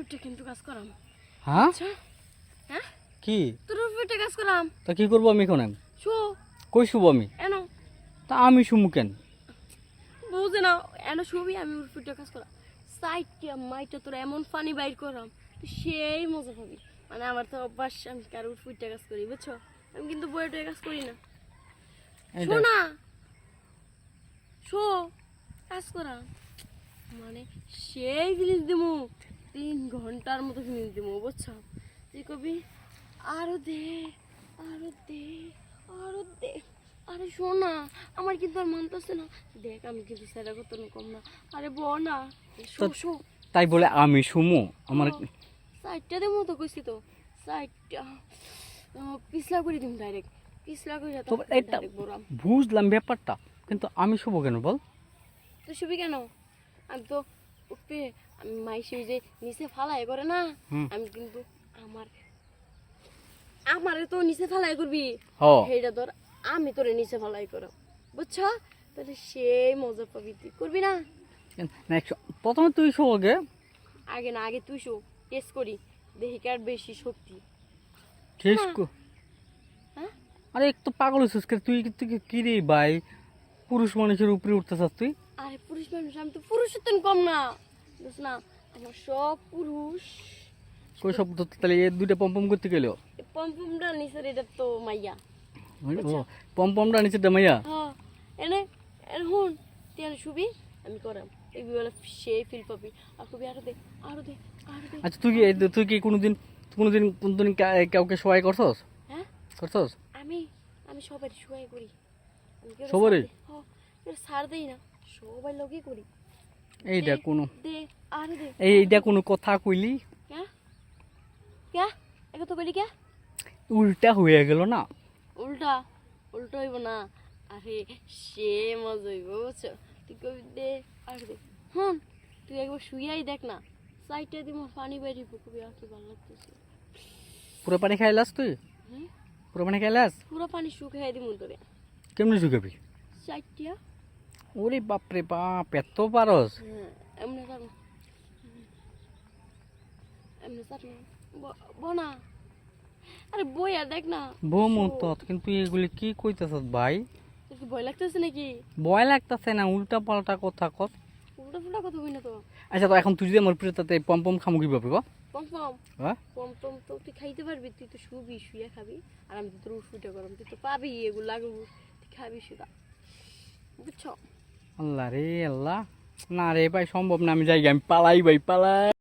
উপরে কিন্তু কাজ করাম। হ্যাঁ আচ্ছা হ্যাঁ কি তোর উপরে কাজ করাম। তা কি করবো আমি এখন শো কই শুব আমি এনো তা আমি শুমু কেন বুঝে না এনো শুবি আমি উপরে কাজ করাম। সাইটটা মাইটা তোর এমন ফানি বাইর করাম তুই সেই মজা পাবি। মানে আমার তো অভ্যাস আমি কারো উপরে কাজ করি বুঝছো। আমি কিন্তু বইটা কাজ করি না। শো না শো কাজ করা মানে সেই জিনিস দিমু 3 ঘন্টার মতো জিনিস দিমু বুঝছো। তুই কবি আরো দে আরো দে আরো দে। আরে শোনা আমার কিন্তু আর মানতেছে না। দেখ আমি কিন্তু সেটা কত কম না। আরে বল না শো শো তাই বলে আমি শুমু আমার সাইডটা দেবো তো কইছি তো সাইডটা পিছলা করে দিম ডাইরেক্ট পিছলা করে তো এটা বুঝলাম ব্যাপারটা কিন্তু আমি শুভ কেন বল তুই শুবি কেন। আমি তো উঠবে আমি মাইসে যে নিচে ফালাই করে না আমি কিন্তু আমারে তো নিচে ফালাই করবি সেইটা ধর আমি তোরে নিচে ফালাই কর বুঝছো। তাহলে সেই মজা পাবি তুই করবি না। প্রথমে তুই শো আগে আগে না আগে তুই শো টেস্ট করি দেখি কার বেশি শক্তি। ঠিক হ্যাঁ আরে একটু পাগল হইছিস তুই কি রে ভাই পুরুষ মানুষের উপরে উঠতে চাস তুই। আরে পুরুষ মানুষ আমি তো পুরুষের তো কম না বুঝ না আমার সব পুরুষ। কই সব তো তাহলে এই দুইটা পম্পম করতে গেল পম্পমটা নিচের এটা তো মাইয়া পম্পমটা নিচে মাইয়া হ্যাঁ এনে হুন তুই এনে শুবি আমি করাম এই বলে সেই ফিল পাবি আর কবি আরো দে আরো দে আরো দে। আচ্ছা তুই কি কোনোদিন কাউকে সহায় করছস হ্যাঁ করছস আমি আমি সবারই সহায় করি সবারই হ্যাঁ ছাড় দেই না সবাই লগেই করি। এইটা কোনো দে আরো দে এইটা কোনো কথা কইলি হ্যাঁ কে এটা তো বলি কে উল্টা হয়ে গেল না। উল্টা উল্টা হইব না। আরে সে মজা হইব বুঝছো। তুই কবি দে আর দে হুন তুই একবার শুয়াই দেখ না সাইডটা দিয়ে পানি বেরিয়ে কবি আর কি ভালো লাগতেছে। পুরো পানি খাইলাস তুই পুরো পানি খাইলাস পুরো পানি শুকাই দিমু তোরে কেমনে শুকাবি সাইডটা ওরে বাপরে বাপ এত পারস এমনি থাক এমনি থাক বনা আরে বই আর দেখ না বমু তো কিন্তু এগুলি কি কইতাছস ভাই তোর কি ভয় লাগতেছে নাকি। ভয় লাগতাছে না উল্টা পাল্টা কথা কত উল্টা ফুল্টা কথা কই না তো। আচ্ছা তো এখন তুই যদি আমার প্রিয়তাতে পম্পম খামু কিভাবে গো পমপম হ্যাঁ পমপম তো তুই খাইতে পারবি তুই তো শুবি শুয়ে খাবি আর আমি তো তোর উঠে গরম তুই তো পাবি এগুলো লাগবো তুই খাবি শুধু বুঝছো। আল্লাহ রে আল্লাহ না রে ভাই সম্ভব না আমি যাই আমি পালাই ভাই পালাই।